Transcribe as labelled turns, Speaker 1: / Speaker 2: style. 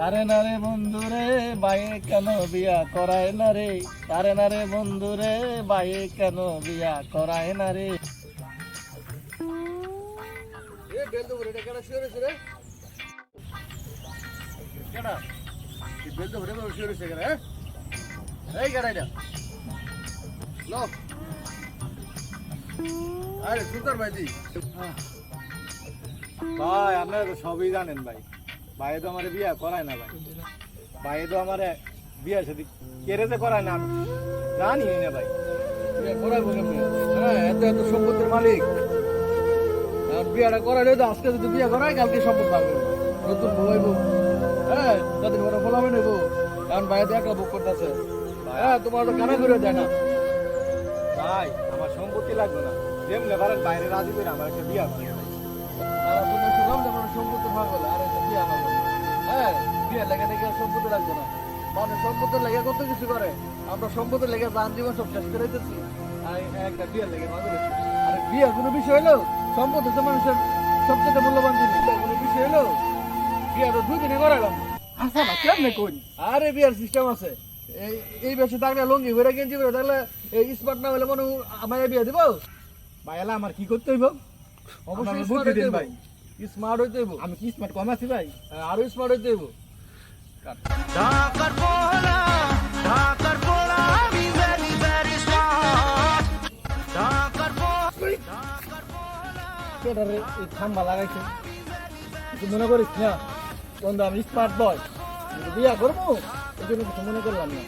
Speaker 1: আরে না রে বন্ধু রে বাইয়ে কেন বিয়া করায় না রে, আরে না রে বন্ধু রে বাইয়ে কেন বিয়া করায় না রে। এ বেলদো রে কেন শুয়ে রে কেডা এই বেলদো রে শুয়ে কেন এই কেডা এটা লো আরে সুন্দর ভাইজি ভাই আপনারা তো সবই জানেন ভাই, ভাই তো আমার বিয়া করায় না ভাই, ভাই তো আমার বিয়ার সাথে কেড়েতে করায় না, আমি জানি না ভাই বিয়া করাবো কেমনি। হ্যাঁ এত এত সম্পত্তির মালিক, আর বিয়াটা করাইলে তো আজকে যদি বিয়া করায় কালকে সম্পদ পাবে, নতুন বউ হইব, হ্যাঁ তাদের ঘরে ফলাবে নেবো, কারণ ভাই তো একলা বুক করতেছে। হ্যাঁ তোমার তো কানা করে দেয় না ভাই, আমার সম্পত্তি লাগবে না, যেমনি পারেন বাইরে রাজি করে আমার একটা বিয়া করে সম্পত্তি ভাগ হলো আর একটা বিয়া ভাগ হলো। হ্যাঁ বিয়া লেগে নাকি সম্পত্তি লাগবে না, মানে সম্পত্তির লেগে কত কিছু করে, আমরা সম্পত্তির লেগে যান জীবন সব শেষ করে দিতেছি, আর একটা বিয়ের লেগে ভাগ হয়েছে। আর বিয়ের কোনো বিষয় হলো সম্পত্তি তো মানুষের সবচেয়ে মূল্যবান জিনিস, কোনো বিষয় হলো বিয়া তো 2 দিনে করালাম। আচ্ছা না কেমনে কই, আরে বিয়ার সিস্টেম আছে, এই বেশি থাকলে লঙ্গি ভরে গেঞ্জি ভরে থাকলে এই স্মার্ট না হলে মনে আমায় বিয়ে দিব ভাই, এলা আমার কি করতে হইব? অবশ্যই বুদ্ধি দেন ভাই, স্মার্ট হইতে হইব। আমি কি স্মার্ট কম আছি ভাই? আরো স্মার্ট হইতে হইব। ঢাকার পোলা আমি ভেরি ভেরি স্মার্ট, ঢাকার পোলা এই খাম্বা লাগাইছে, কিছু মনে করিস না বন্ধু, আমি স্মার্ট বয়, বিয়া করবো এই জন্য কিছু মনে করলাম না।